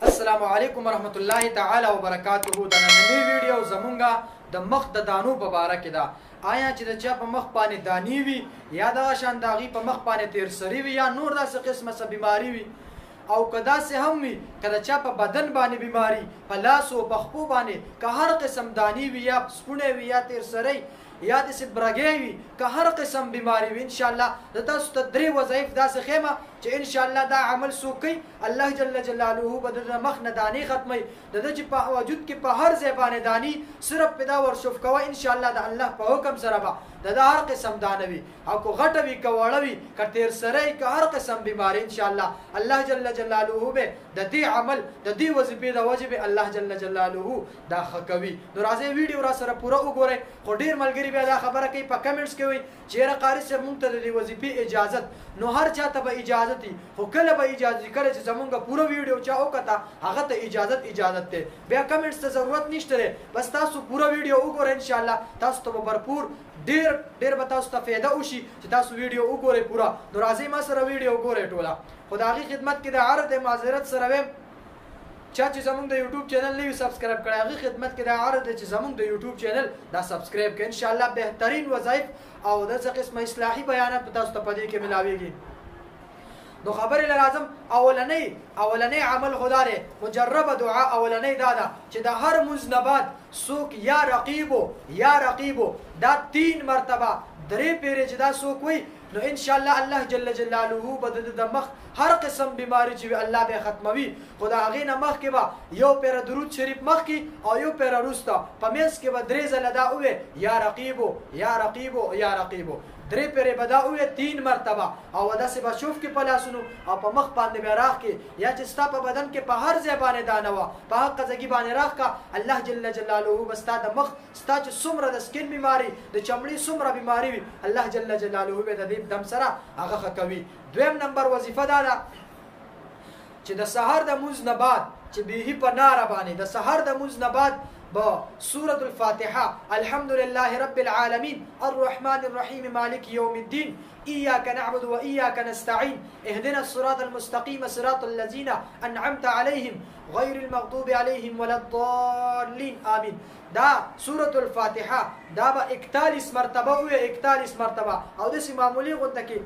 السلام علیکم ورحمت الله تعالی وبرکاته. د نننۍ ویډیو زمونږه د مخ د دانو په باره کې ده. آیا چې د چا په مخ باندې دانی وي یا دغه شان د هغې په مخ باندې تیر سري وي یا نور داسې قسمه څه بیماري وي، او که داسې هم وي که د چا په بدن باندې بیماري، په لاسو په خپو باندې که هر قسم دانی وي یا سپونی وي یا تیر سری یا داسې برګی وي، که هر قسم بیماري وي، انشاءالله د تاسو ته 3 وظایف داسې ښیمه چې انشاءالله دا عمل څوک کوي الله جل جلاله به د مخ نه دانې ختموي. د ده چې په وجود کې په هر ځای باندې دانې صرف پې دا ورشف کوه انشاءالله د الله په حکم سره به د هر قسم دانه وي، او که غټه وي که وړه وي که تیر سری که هر قسم بیماري انشاءالله الله جل جلاله به د دې عمل د دې وظیفې د وجې به الله جل جلاله دا ښه کوي. نو راځئ ویډیو را سره پوره وګورئ. خو ډېر ملګري بیا دا خبره کوي په کمنټس کې وایي چې یاره قاري صاحب موږ ته د دې وظیفې اجازت، نو هر چا ته به اجازت وي، خو کله به اجازت وي کله چې زمونږ پوره ویډیو چا وکته هغه ته اجازت دی. بیا کمنټس ته ضرورت نشته دی، بس تاسو پوره ویډیو وګورئ انشاءالله تاسو ته به भरपूर ډېر به تاسو ته فایده وشي چې تاسو ویډیو وګورئ پوره. نو راځئ ما سره ویډیو وګورئ ټوله. خو د هغې خدمت کې د عرض د معذرت سره وایم چا چې زمونږ د یوټیوب چینل نه وي سبسکرایب کړی، هغې خدمت کې د عرض دی چې زمونږ د یوټیوب چینل دا سبسکرایب کړئ. انشاءالله بهترین وظایف او داسې قسمه اصلاحي بیانات به تاسو ته په دې کې ملاویږي. نو خبرې له راځم اولنی عمل خدا دی مجربه دعا. اولنی دا ده چې د هر مونځ نه بعد څوک یا رقیبو دا 3 مرتبه 3 پیرې چې دا څوک وي نو انشاءالله الله جل جلاله به د مخ هر قسم بیماری چې وي الله به ختموي. خو د هغې نه مخکې به یو پیره درود شریف مخکې او یو پیره وروسته په منځ کې به 3 ځله دا ووایې یا رقیبو 3 پیرې به دا ووایې 3 مرتبه، او داسې به شوف کې په لاسونو او په مخ باندې به راخ کې یا چې ستا په بدن کې په هر ځای باندې دانه وه په هغه ځګي باندې راخ کا الله جل جلاله به ستا د مخ ستا چې څومره د سکین بیماري د چمړي څومره بیماري وي الله جل جلاله به د دې دم سره هغه ښه کوي. دویم نمبر وظیفه دا ده چې د سهار د مونځ نه بعد چې بیخي په ناره باندې د سهار د مونځ نه بعد با سورة الفاتحة الحمد لله رب العالمين الرحمن الرحيم مالك يوم الدين إياك نعبد وإياك نستعين اهدنا الصراط المستقيم صراط الذين أنعمت عليهم غير المغضوب عليهم ولا الضالين آمين. دا سورة الفاتحة دا با 41 مرتبه ہوئے 41 مرتبه او دسی معمولی غنده کی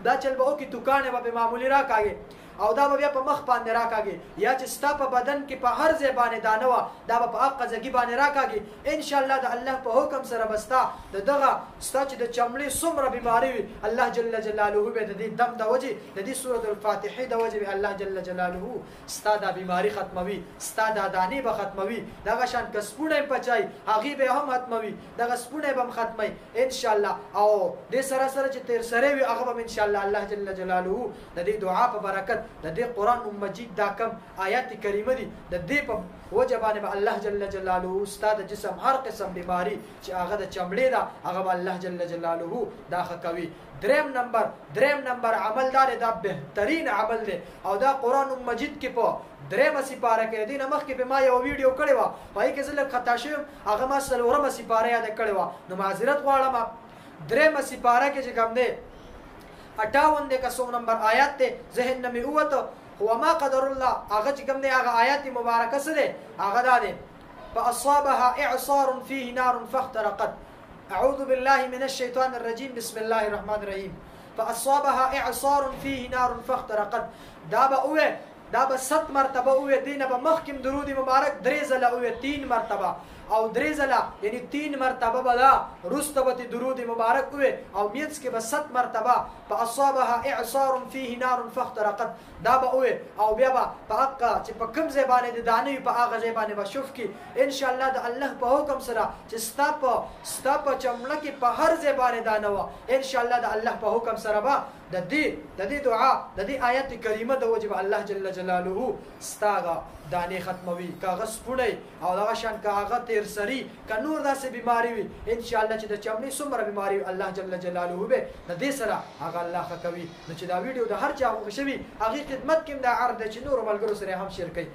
دا چل با او کی توکانه با معمولی را کاگه او دا به بیا په مخ باندې راکاږي یا چې ستا په بدن کې په هر ځای باندې دانه وه دا به په حقه ځګي باندې راکاږي انشاءالله د الله په حکم سره به ستا د دغه ستا چې د چمړې څومره بیماري وي الله جل جلاله به د دې دم د وجې د دې سورة الفاتحې د وجې به الله جل جلاله ستا دا بیماري ختموي، ستا دا دانې به ختموي، دغه شان که سپوڼی پچای هغې به هم ختموي، دغه سپوڼی به هم ختموي انشاءالله. او دې سره چې تیر سری وي هغه به انشاءالله الله جل جلاله د دې دعا په برکت د دې قرآن مجید دا کم آیات کریمه دي د دې په وجه باندې به الله جل جلاله ستا د جسم هر قسم بیماری چې هغه د چمړې ده هغه به الله جل جلاله دا ښه کوي. دریم نمبر عمل دا دی دا بهترین عمل دی او دا قرآن مجید کې په 3 سپاره کې دې نه مخکې په ما یو ویډیو کړې وه په هغې کې زه لږ خطا شوی یم هغه ما 4 سپاره یاده کړې وه نو معذرت غواړم. 3 سپاره کې چې کوم دی 58 کا 100 نمبر آیات ته ذهن نه می اوته وما قدر الله هغه چې کوم دی هغه آیات مبارکه سره هغه دا دی فاصابها اعصار فيه نار فاخترقت اعوذ بالله من الشيطان الرجيم بسم الله الرحمن الرحيم فاصابها اعصار فيه نار فاخترقت دا به 7 مرتبه اوه دینه به مخکم درود مبارک 3 ځله اوه 3 مرتبه او 3 ځله یعنی 3 مرتبه به دا وروسته به درود مبارک اوه او مینځ کې به 7 مرتبه فاصابها اعصار فيه نار فاخترقت دا به اوه او بیا به په حقه چې په کوم ځای باندې د دانې په هغه ځای باندې به شوف کې انشاءالله د الله په حکم سره چې ستا په چمړه کې په هر ځای باندې دانه وه انشاءالله د الله په حکم سره به د دې دعا د دې آیت کریمه د وجه به الله جل جلاله ستا دانې ختموي که هغه سپوڼی او دغه شان که هغه تیر سري که نور داسې بیماري وي انشاءالله چې د چمړې څومره بیماري وي الله جل جلاله به د دې سره هغه الله ښه کوي. نو چې دا ویډیو د هر چا خوښه شوي هغې خدمت کې هم دا عرض دی چې نورو ملګرو سره هم شیر کوي.